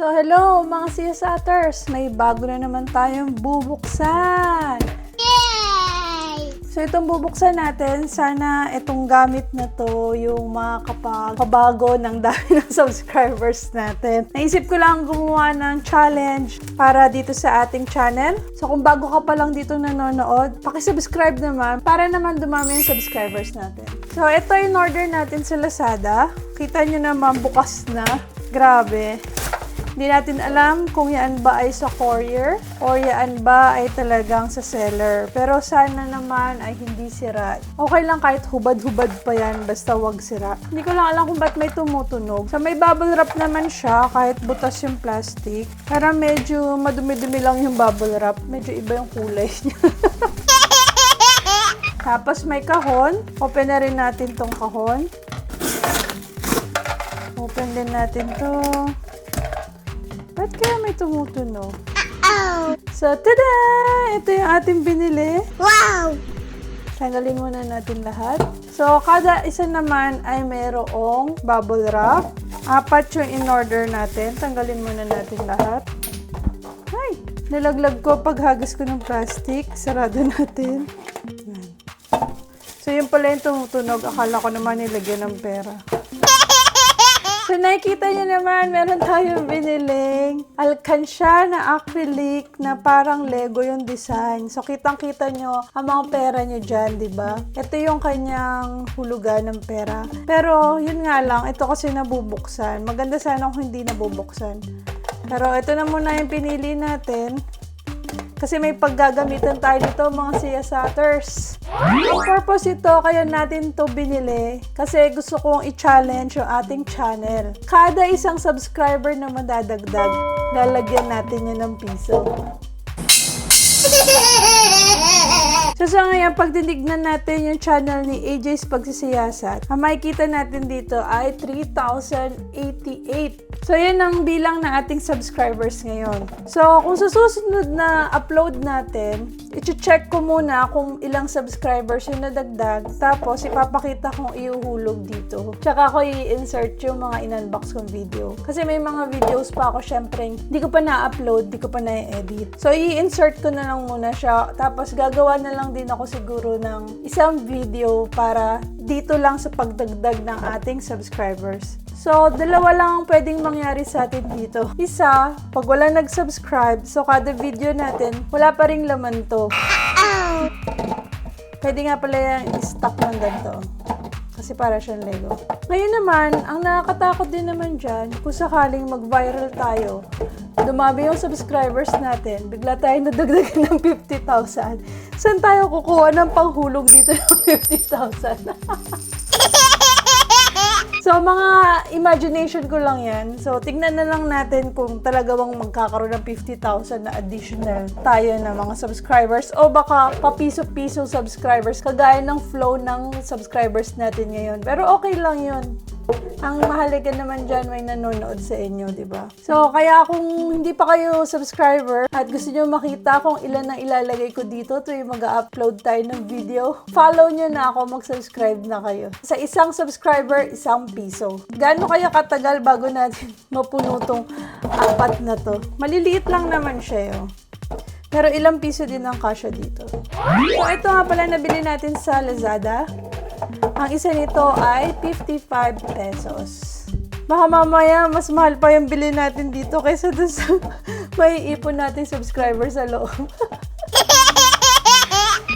So, hello mga CSAters! May bago na naman tayong bubuksan! Yay! So, itong bubuksan natin, sana itong gamit na to yung makakapagpabago ng dami ng subscribers natin. Naisip ko lang gumawa ng challenge para dito sa ating channel. So, kung bago ka pa lang dito nanonood, pakisubscribe naman para naman dumami yung subscribers natin. So, ito in order natin sa Lazada. Kita nyo naman bukas na. Grabe. Hindi natin alam kung yan ba ay sa courier o yan ba ay talagang sa seller. Pero sana naman ay hindi sira. Okay lang kahit hubad-hubad pa yan, basta wag sira. Hindi ko lang alam kung ba't may tumutunog. So may bubble wrap naman siya kahit butas yung plastic. Pero medyo madumi-dumi lang yung bubble wrap. Medyo iba yung kulay niya. Tapos may kahon. Open na rin natin tong kahon. Open din natin to. Ba't kaya may tumutunog? Oh! So, tada! Ito yung ating binili. Wow! Tanggalin muna natin lahat. So, kada isa naman ay mayroong bubble wrap. 4 yung in-order natin. Tanggalin muna natin lahat. Ay! Nalaglag ko paghagis ko ng plastic. Sarado natin. Yan. So, yun pala yung tumutunog. Akala ko naman nilagyan ng pera. So, nakikita nyo naman, meron tayong biniling alkansya na acrylic na parang Lego yung design. So, kitang-kita nyo ang mga pera nyo dyan, di ba? Ito yung kanyang hulugan ng pera. Pero, yun nga lang, ito kasi nabubuksan. Maganda sana kung hindi nabubuksan. Pero, ito na muna yung pinili natin. Kasi may paggagamitan tayo dito mga CSAters. Ang purpose ito, kaya natin to binili. Kasi gusto kong i-challenge yung ating channel. Kada isang subscriber na madadagdag, lalagyan natin yun ng piso. So sa ngayon, pag tinignan natin yung channel ni AJ's Pagsisiyasat, ang makikita natin dito ay 3,088. So yan ang bilang na ating subscribers ngayon. So kung sa susunod na upload natin, i-check ko muna kung ilang subscribers yung nadagdag. Tapos ipapakita kong iuhulog dito. Tsaka ako i-insert yung mga in-unbox kong video. Kasi may mga videos pa ako, syempre, hindi ko pa na-upload, hindi ko pa na-edit. So i-insert ko na lang muna siya. Tapos gagawa na lang din ako siguro ng isang video para dito lang sa pagdagdag ng ating subscribers. So, dalawa lang ang pwedeng mangyari sa atin dito. Isa, pag wala nag-subscribe, so kada video natin, wala pa ring laman to. Pwede nga pala yung i-stock ng ganito. Kasi para siyang Lego. Ngayon naman, ang nakakatakot din naman dyan, kung sakaling mag-viral tayo, dumami yung subscribers natin, bigla tayo nadagdagan ng 50,000. Saan tayo kukuha ng panghulog dito ng 50,000? So, mga imagination ko lang yan. So, tignan na lang natin kung talaga bang magkakaroon ng 50,000 na additional tayo na mga subscribers o baka papiso-piso subscribers kagaya ng flow ng subscribers natin ngayon. Pero okay lang yun. Ang mahalaga naman dyan may nanonood sa inyo, di ba? So, kaya kung hindi pa kayo subscriber at gusto nyo makita kung ilan ang ilalagay ko dito tuwing mag-upload tayo ng video, follow nyo na ako, mag-subscribe na kayo. Sa isang subscriber, ₱1. Gaano kaya katagal bago natin mapuno tong 4 na to? Maliliit lang naman siya yun. Pero ilang piso din ang kasya dito. So, ito nga pala nabili natin sa Lazada. Ang isa nito ay 55 pesos. Baka mamaya, mas mahal pa yung bilhin natin dito kaysa dun sa may ipon natin subscribers sa loob.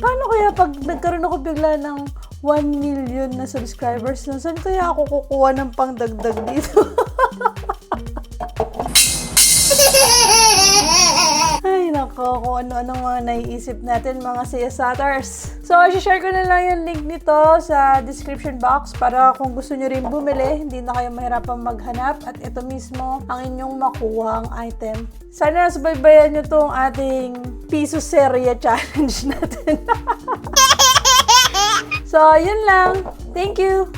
Paano kaya pag nagkaroon ako bigla ng 1 million na subscribers, no? Saan kaya ako kukuha ng pangdagdag dito? Ay, nako, kung ano-anong mga naiisip natin mga CSAters. So, i-share ko na lang yung link nito sa description box para kung gusto nyo rin bumili, hindi na kayo mahirapang maghanap at ito mismo ang inyong makuhang item. Sana subaybayan nyo tong ating piso serya challenge natin. So, yun lang. Thank you.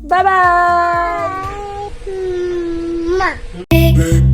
Bye-bye! Bye.